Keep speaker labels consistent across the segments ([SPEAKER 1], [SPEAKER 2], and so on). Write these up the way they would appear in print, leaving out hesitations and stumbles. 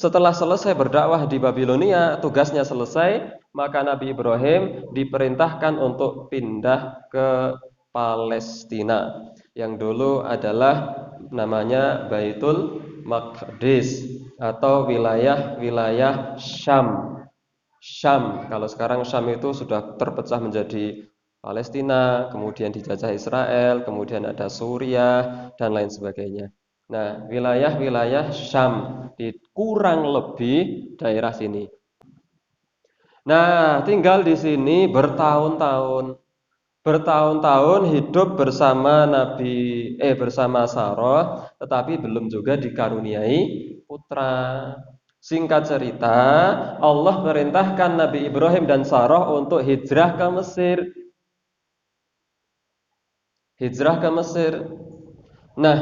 [SPEAKER 1] setelah selesai berdakwah di Babilonia, tugasnya selesai, maka Nabi Ibrahim diperintahkan untuk pindah ke Palestina yang dulu adalah namanya Baitul Maqdis atau wilayah-wilayah Syam. Syam, kalau sekarang Syam itu sudah terpecah menjadi Palestina, kemudian dijajah Israel, kemudian ada Suriah dan lain sebagainya. Nah, wilayah-wilayah Syam di kurang lebih daerah sini. Nah, tinggal di sini bertahun-tahun. Bertahun-tahun hidup bersama bersama Sarah, tetapi belum juga dikaruniai putra. Singkat cerita, Allah perintahkan Nabi Ibrahim dan Sarah untuk hijrah ke Mesir. Hijrah ke Mesir. Nah,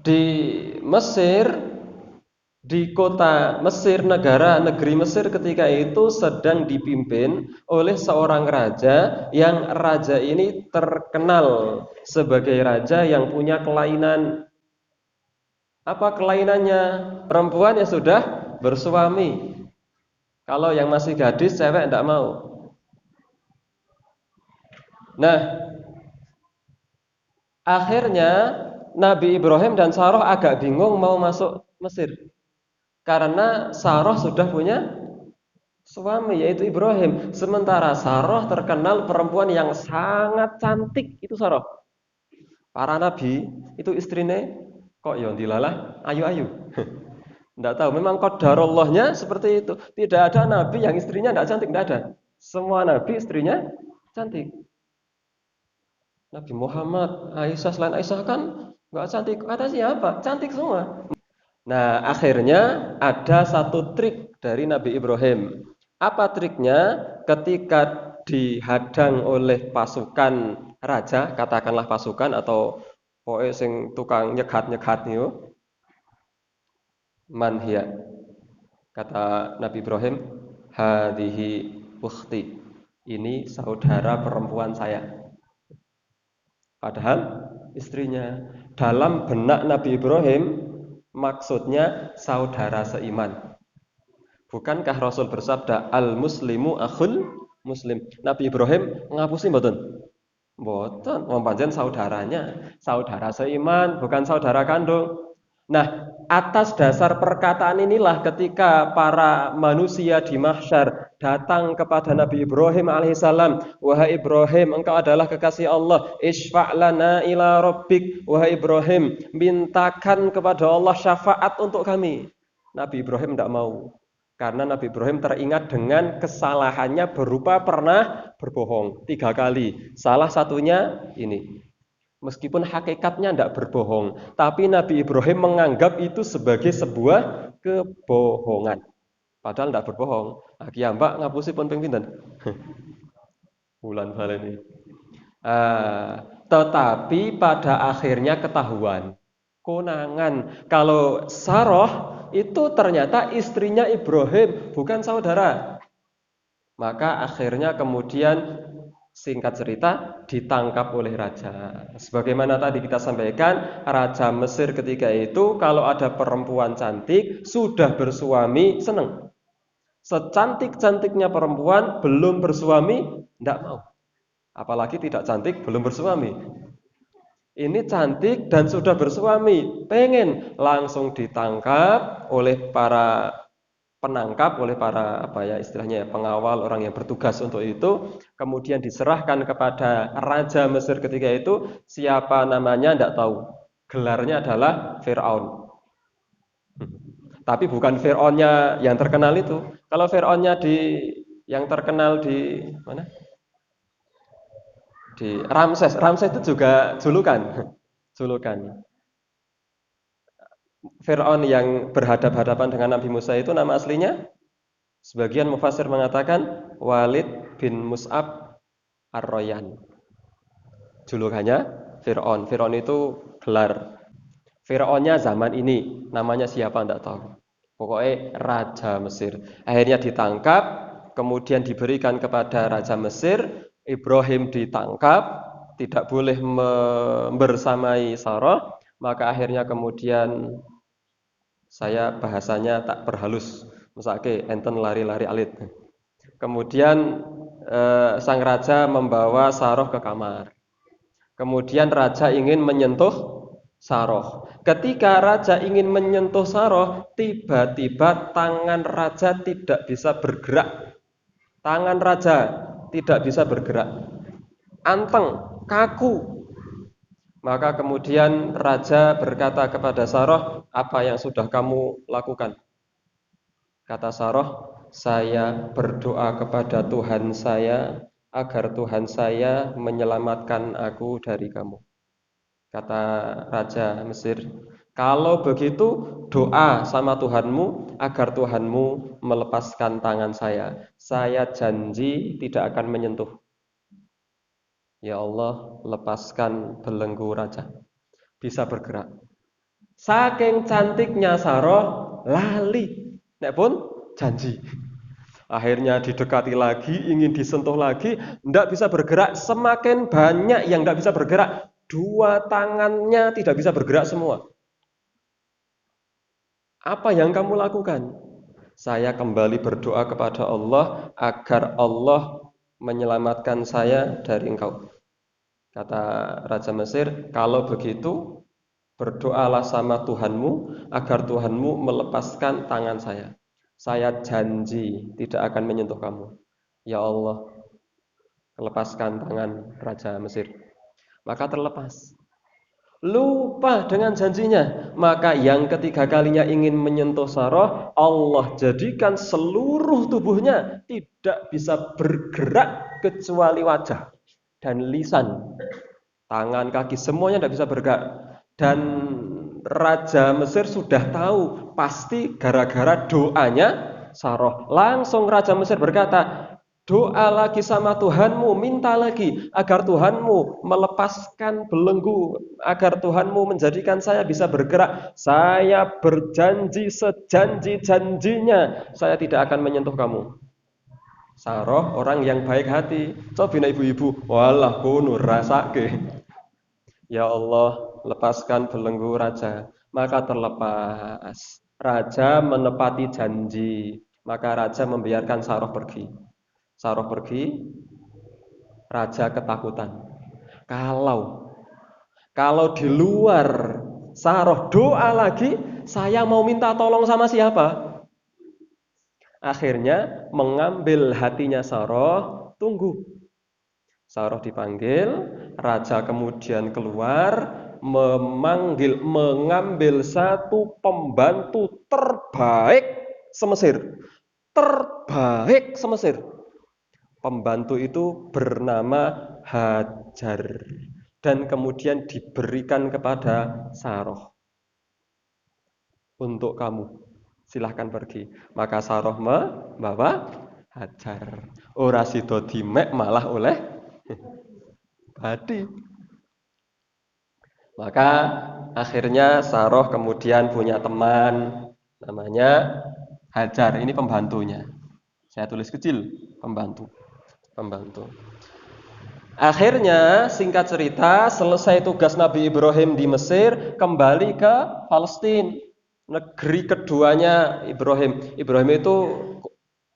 [SPEAKER 1] di Mesir, di kota Mesir, negeri Mesir ketika itu sedang dipimpin oleh seorang raja yang raja ini terkenal sebagai raja yang punya kelainan. Apa kelainannya? Perempuan yang sudah bersuami. Kalau yang masih gadis, cewek tidak mau. Nah, akhirnya Nabi Ibrahim dan Sarah agak bingung mau masuk Mesir. Karena Sarah sudah punya suami yaitu Ibrahim. Sementara Sarah terkenal perempuan yang sangat cantik. Itu Sarah. Para nabi itu istrinya kok ya dilalah ayu-ayu. Tidak tahu. Memang qadarallahnya seperti itu. Tidak ada nabi yang istrinya tidak cantik. Tidak ada. Semua nabi istrinya cantik. Nabi Muhammad, Aisyah, selain Aisyah kan nggak cantik. Kata siapa? Cantik semua. Nah, akhirnya ada satu trik dari Nabi Ibrahim. Apa triknya? Ketika dihadang oleh pasukan raja, katakanlah pasukan atau pokoknya sing tukang nyegat-nyegat niku, man hiya? Kata Nabi Ibrahim, hadhihi ukhti. Ini saudara perempuan saya. Padahal istrinya. Dalam benak Nabi Ibrahim, maksudnya saudara seiman. Bukankah Rasul bersabda al-muslimu akhul muslim? Nabi Ibrahim ngapusi mboten? Mboten, wong pancen saudaranya, saudara seiman, bukan saudara kandung. Nah, atas dasar perkataan inilah ketika para manusia di mahsyar datang kepada Nabi Ibrahim alaihissalam, wahai Ibrahim, engkau adalah kekasih Allah, isfa' lana ila rabbik, wahai Ibrahim, mintakan kepada Allah syafaat untuk kami. Nabi Ibrahim tidak mau. Karena Nabi Ibrahim teringat dengan kesalahannya berupa pernah berbohong 3 kali. Salah satunya ini. Meskipun hakikatnya tidak berbohong, tapi Nabi Ibrahim menganggap itu sebagai sebuah kebohongan. Padahal tidak berbohong. Mbak ngapusi pun ping pinten? Bulan baleni. Tetapi pada akhirnya ketahuan. Konangan. Kalau Sarah itu ternyata istrinya Ibrahim, bukan saudara. Maka akhirnya kemudian singkat cerita ditangkap oleh raja. Sebagaimana tadi kita sampaikan, raja Mesir ketika itu kalau ada perempuan cantik sudah bersuami seneng. Secantik-cantiknya perempuan belum bersuami tidak mau. Apalagi tidak cantik belum bersuami. Ini cantik dan sudah bersuami, pengen langsung ditangkap oleh para penangkap, oleh para istilahnya pengawal, orang yang bertugas untuk itu, kemudian diserahkan kepada raja Mesir ketika itu. Siapa namanya tidak tahu. Gelarnya adalah Firaun. Tapi bukan Firaunnya yang terkenal itu. Kalau Firaunnya yang terkenal di mana? Di Ramses. Ramses itu juga julukan. Fir'aun yang berhadapan-hadapan dengan Nabi Musa itu nama aslinya, sebagian mufassir mengatakan Walid bin Mus'ab Ar-Royan. Julukannya Fir'aun. Fir'aun itu gelar. Fir'aunnya zaman ini namanya siapa tidak tahu. Pokoknya Raja Mesir. Akhirnya ditangkap, kemudian diberikan kepada Raja Mesir. Ibrahim ditangkap, tidak boleh bersamai Sarah, maka akhirnya kemudian Saya bahasanya tak perhalus. Misalnya enten lari-lari alit. Kemudian sang raja membawa Saroh ke kamar. Kemudian raja ingin menyentuh Saroh. Ketika raja ingin menyentuh Saroh, tiba-tiba tangan raja tidak bisa bergerak. Tangan raja tidak bisa bergerak. Anteng, kaku. Maka kemudian raja berkata kepada Saroh, apa yang sudah kamu lakukan? Kata Saroh, saya berdoa kepada Tuhan saya agar Tuhan saya menyelamatkan aku dari kamu. Kata Raja Mesir, kalau begitu doa sama Tuhanmu agar Tuhanmu melepaskan tangan saya. Saya janji tidak akan menyentuh. Ya Allah, lepaskan belenggu raja. Bisa bergerak. Saking cantiknya Saroh, lali. Nek pun janji. Akhirnya didekati lagi, ingin disentuh lagi, tidak bisa bergerak. Semakin banyak yang tidak bisa bergerak, dua tangannya tidak bisa bergerak semua. Apa yang kamu lakukan? Saya kembali berdoa kepada Allah agar Allah menyelamatkan saya dari engkau. Kata Raja Mesir, kalau begitu berdoalah sama Tuhanmu agar Tuhanmu melepaskan tangan saya. Saya janji tidak akan menyentuh kamu. Ya Allah, lepaskan tangan Raja Mesir. Maka terlepas. Lupa dengan janjinya. Maka yang ketiga kalinya ingin menyentuh Saroh, Allah jadikan seluruh tubuhnya tidak bisa bergerak kecuali wajah dan lisan. Tangan, kaki, semuanya tidak bisa bergerak. Dan Raja Mesir sudah tahu pasti gara-gara doanya Saroh. Langsung Raja Mesir berkata, doa lagi sama Tuhanmu, minta lagi agar Tuhanmu melepaskan belenggu, agar Tuhanmu menjadikan saya bisa bergerak. Saya berjanji sejanji-janjinya, saya tidak akan menyentuh kamu. Saroh orang yang baik hati. Coba ibu-ibu, walah kuno rasake. Ya Allah, lepaskan belenggu raja. Maka terlepas. Raja menepati janji. Maka raja membiarkan Saroh pergi. Saroh pergi, raja ketakutan. Kalau di luar Saroh doa lagi, saya mau minta tolong sama siapa? Akhirnya mengambil hatinya Saroh, tunggu. Saroh dipanggil, raja kemudian keluar, mengambil satu pembantu terbaik semesir. Terbaik semesir. Pembantu itu bernama Hajar. Dan kemudian diberikan kepada Saroh. Untuk kamu, silahkan pergi. Maka Saroh membawa Hajar. Ora sida dimek malah oleh badi. Maka akhirnya Saroh kemudian punya teman namanya Hajar. Ini pembantunya. Saya tulis kecil, pembantu. Akhirnya singkat cerita selesai tugas Nabi Ibrahim di Mesir, kembali ke Palestina. Negeri keduanya Ibrahim. Ibrahim itu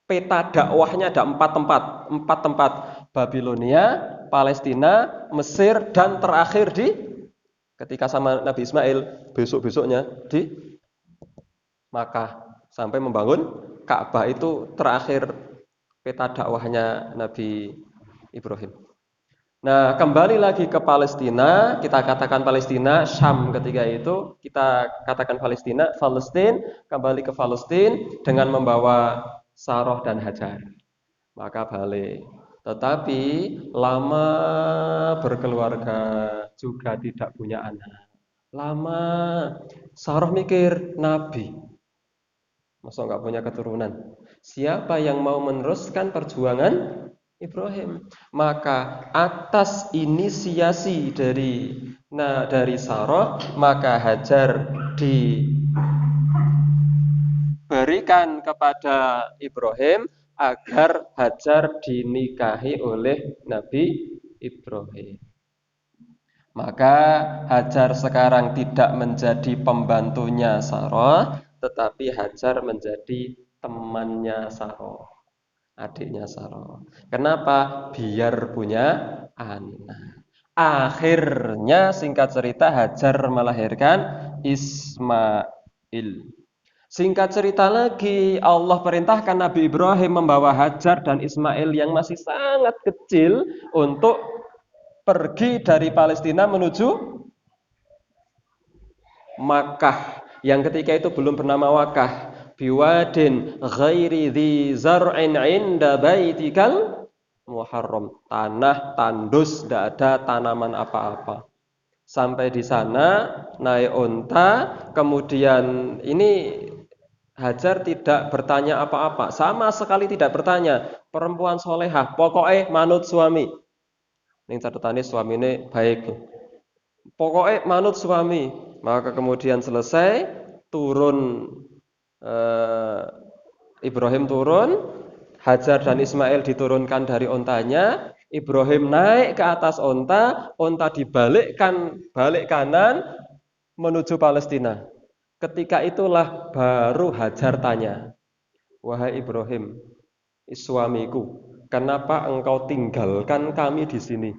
[SPEAKER 1] peta dakwahnya ada 4 tempat. Babilonia, Palestina, Mesir, dan terakhir ketika sama Nabi Ismail, besok-besoknya di Makkah. Sampai membangun Ka'bah, itu terakhir peta dakwahnya Nabi Ibrahim. Nah, kembali lagi ke Palestina, kita katakan Palestina, Syam ketika itu, kita katakan Palestina, kembali ke Palestina dengan membawa Saroh dan Hajar. Maka balik. Tetapi lama berkeluarga, juga tidak punya anak. Lama, Saroh mikir, Nabi, masa nggak punya keturunan? Siapa yang mau meneruskan perjuangan Ibrahim? Maka atas inisiasi dari Saroh, maka Hajar diberikan kepada Ibrahim agar Hajar dinikahi oleh Nabi Ibrahim. Maka Hajar sekarang tidak menjadi pembantunya Saroh, tetapi Hajar menjadi temannya Saroh, adiknya Saroh. Kenapa? Biar punya anak. Akhirnya singkat cerita Hajar melahirkan Ismail. Singkat cerita lagi, Allah perintahkan Nabi Ibrahim membawa Hajar dan Ismail yang masih sangat kecil untuk pergi dari Palestina menuju Makkah yang ketika itu belum bernama Wakah, biwadin ghairi dzi zar'in 'inda baitikal muharram, tanah tandus, tidak ada tanaman apa-apa. Sampai di sana naik unta, kemudian ini Hajar tidak bertanya apa-apa, sama sekali tidak bertanya. Perempuan solehah, pokoknya manut suami. Ini catatannya suami ini baik. Pokoknya manut suami. Maka kemudian selesai, turun eh, Ibrahim turun, Hajar dan Ismail diturunkan dari ontanya, Ibrahim naik ke atas onta, onta dibalikkan balik kanan menuju Palestina. Ketika itulah baru Hajar tanya, "Wahai Ibrahim, suamiku, kenapa engkau tinggalkan kami di sini?"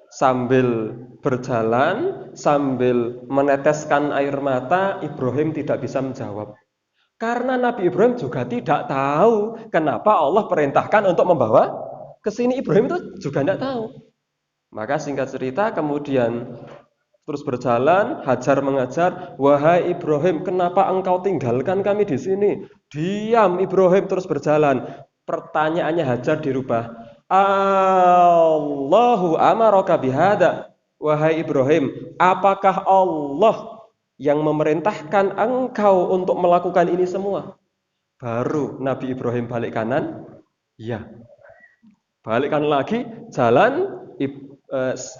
[SPEAKER 1] Sambil berjalan, sambil meneteskan air mata, Ibrahim tidak bisa menjawab. Karena Nabi Ibrahim juga tidak tahu kenapa Allah perintahkan untuk membawa ke sini. Ibrahim itu juga tidak tahu. Maka singkat cerita kemudian terus berjalan, Hajar mengajar, "Wahai Ibrahim, kenapa engkau tinggalkan kami di sini?" Diam Ibrahim terus berjalan. Pertanyaannya Hajar dirubah. Allahu amaraka bihada. Wahai Ibrahim, apakah Allah yang memerintahkan engkau untuk melakukan ini semua? Baru Nabi Ibrahim balik kanan, ya. Balik kanan lagi, jalan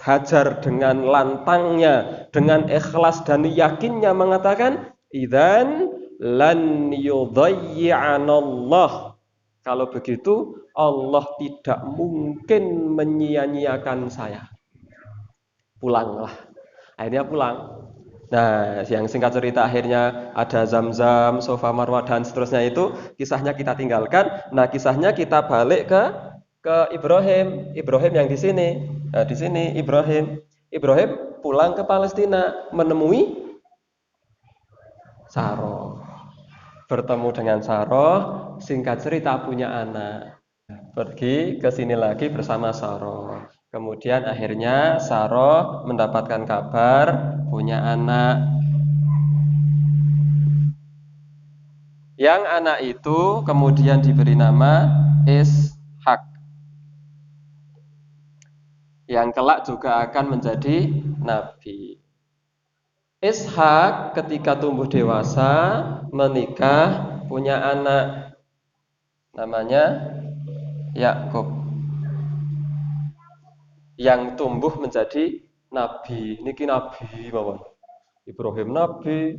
[SPEAKER 1] Hajar dengan lantangnya, dengan ikhlas dan yakinnya mengatakan, "Idzan lan yudayyi'anallah." Kalau begitu, Allah tidak mungkin menyia-nyiakan saya. Pulanglah. Akhirnya pulang. Nah, yang singkat cerita akhirnya ada Zamzam, Sofa Marwah dan seterusnya itu kisahnya kita tinggalkan. Nah, kisahnya kita balik ke Ibrahim. Ibrahim yang di sini. Nah, di sini Ibrahim pulang ke Palestina menemui Saroh. Bertemu dengan Saroh, singkat cerita punya anak. Pergi ke sini lagi bersama Saroh. Kemudian akhirnya Saroh mendapatkan kabar punya anak. Yang anak itu kemudian diberi nama Ishak. Yang kelak juga akan menjadi nabi. Ishak ketika tumbuh dewasa menikah punya anak namanya Yakub yang tumbuh menjadi nabi. Niki nabi mawon. Ibrahim nabi,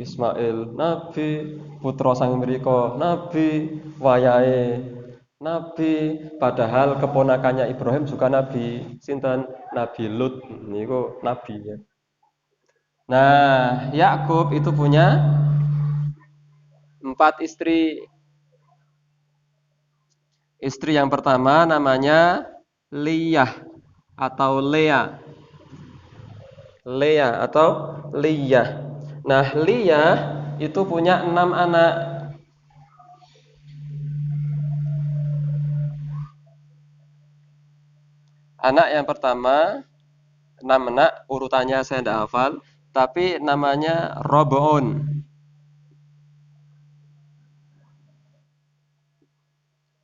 [SPEAKER 1] Ismail nabi, putra sang mriko nabi, wayahe nabi, padahal keponakannya Ibrahim juga nabi. Sinten? Nabi Lut niku nabi ya. Nah, Yakub itu punya 4 istri. Istri yang pertama namanya Liyah atau Lea. Lea atau Liyah. Nah, Liyah itu punya 6 anak. Anak yang pertama, 6 anak, urutannya saya tidak hafal, tapi namanya Roboon,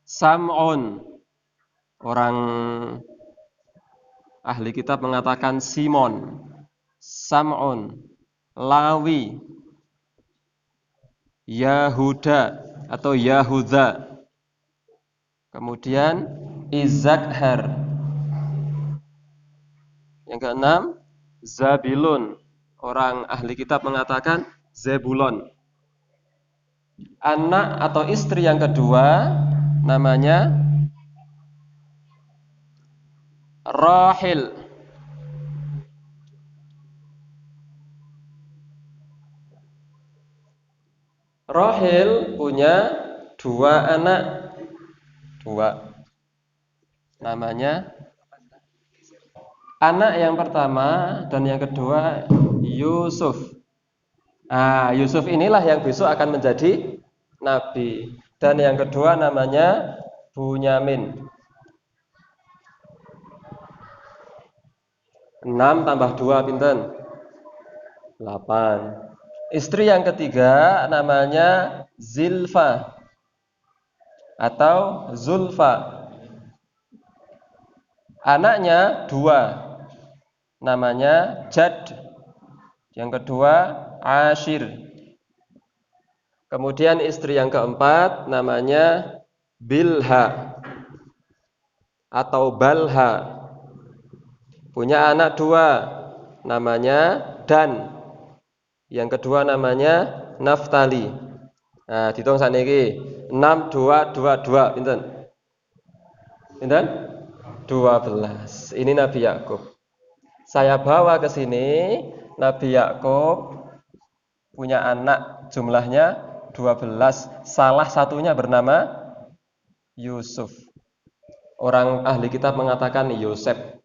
[SPEAKER 1] Sam'un, orang ahli kitab mengatakan Simon, Sam'un, Lawi, Yahuda atau Yahuda, kemudian Izakhar. Yang keenam, Zabilun. Orang ahli kitab mengatakan Zebulon. Anak atau istri yang kedua namanya Rahil. Rohil punya 2 anak. 2. Namanya anak yang pertama dan yang kedua Yusuf. Yusuf inilah yang besok akan menjadi nabi. Dan yang kedua namanya Bunyamin. 6 tambah 2 pinten? 8. Istri yang ketiga namanya Zilfa atau Zulfa. Anaknya 2. Namanya Jad. Yang kedua Ashir. Kemudian istri yang keempat namanya Bilha atau Balha. Punya anak 2. Namanya Dan. Yang kedua namanya Naftali. Dihitung saniki 6 2 2 2 pinten? Pinten? 12. Ini Nabi Yakub. Saya bawa ke sini Nabi Yakub punya anak jumlahnya 12. Salah satunya bernama Yusuf. Orang ahli kitab mengatakan Yosef.